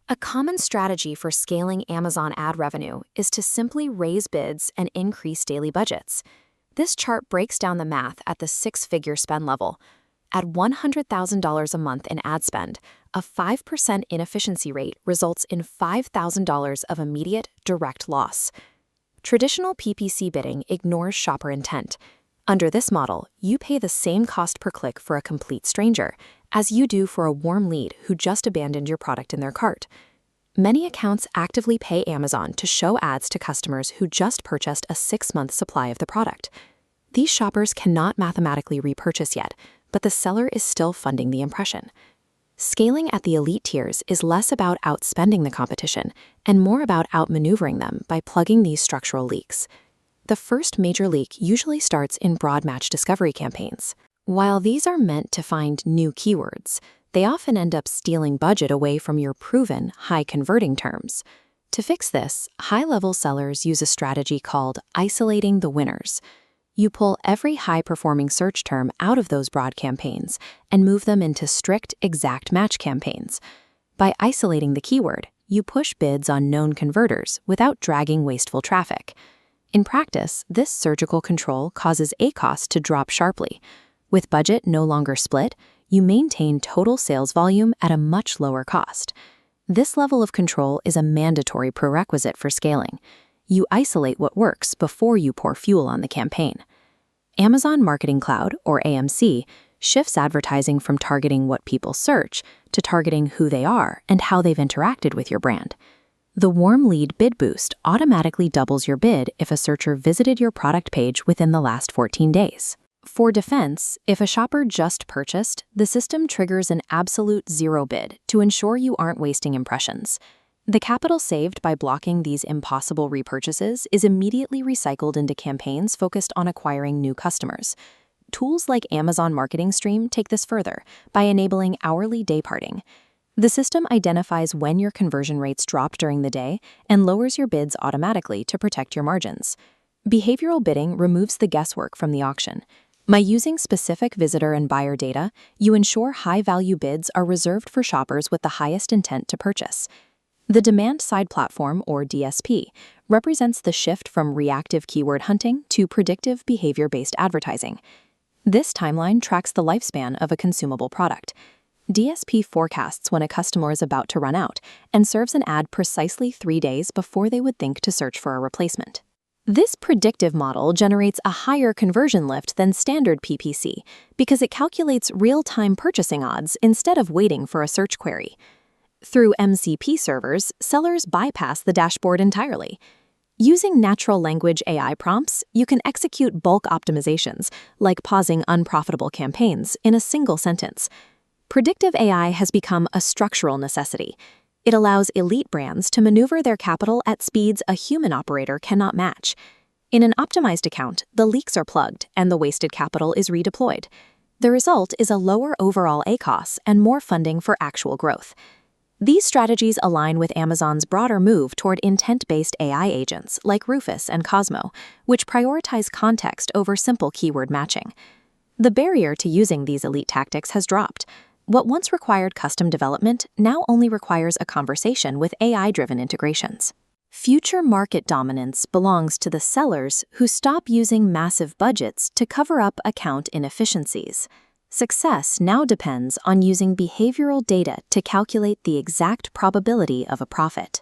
A common strategy for scaling Amazon ad revenue is to simply raise bids and increase daily budgets. This chart breaks down the math at the six-figure spend level. At $100,000 a month in ad spend, a 5% inefficiency rate results in $5,000 of immediate, direct loss. Traditional PPC bidding ignores shopper intent. Under this model, you pay the same cost per click for a complete stranger as you do for a warm lead who just abandoned your product in their cart. Many accounts actively pay Amazon to show ads to customers who just purchased a 6-month supply of the product. These shoppers cannot mathematically repurchase yet, but the seller is still funding the impression. Scaling at the elite tiers is less about outspending the competition and more about outmaneuvering them by plugging these structural leaks. The first major leak usually starts in broad match discovery campaigns. While these are meant to find new keywords, they often end up stealing budget away from your proven, high-converting terms. To fix this, high-level sellers use a strategy called isolating the winners. You pull every high-performing search term out of those broad campaigns and move them into strict, exact match campaigns. By isolating the keyword, you push bids on known converters without dragging wasteful traffic. In practice, this surgical control causes ACOS to drop sharply. With budget no longer split, you maintain total sales volume at a much lower cost. This level of control is a mandatory prerequisite for scaling. You isolate what works before you pour fuel on the campaign. Amazon Marketing Cloud, or AMC, shifts advertising from targeting what people search to targeting who they are and how they've interacted with your brand. The Warm Lead Bid Boost automatically doubles your bid if a searcher visited your product page within the last 14 days. For defense, if a shopper just purchased, the system triggers an absolute zero bid to ensure you aren't wasting impressions. The capital saved by blocking these impossible repurchases is immediately recycled into campaigns focused on acquiring new customers. Tools like Amazon Marketing Stream take this further by enabling hourly dayparting. The system identifies when your conversion rates drop during the day and lowers your bids automatically to protect your margins. Behavioral bidding removes the guesswork from the auction. By using specific visitor and buyer data, you ensure high-value bids are reserved for shoppers with the highest intent to purchase. The Demand-Side Platform, or DSP, represents the shift from reactive keyword hunting to predictive behavior-based advertising. This timeline tracks the lifespan of a consumable product. DSP forecasts when a customer is about to run out and serves an ad precisely 3 days before they would think to search for a replacement. This predictive model generates a higher conversion lift than standard PPC because it calculates real-time purchasing odds instead of waiting for a search query. Through MCP servers, sellers bypass the dashboard entirely. Using natural language AI prompts, you can execute bulk optimizations, like pausing unprofitable campaigns, in a single sentence. Predictive AI has become a structural necessity. It allows elite brands to maneuver their capital at speeds a human operator cannot match. In an optimized account, the leaks are plugged and the wasted capital is redeployed. The result is a lower overall ACOS and more funding for actual growth. These strategies align with Amazon's broader move toward intent-based AI agents like Rufus and Cosmo, which prioritize context over simple keyword matching. The barrier to using these elite tactics has dropped. What once required custom development now only requires a conversation with AI-driven integrations. Future market dominance belongs to the sellers who stop using massive budgets to cover up account inefficiencies. Success now depends on using behavioral data to calculate the exact probability of a profit.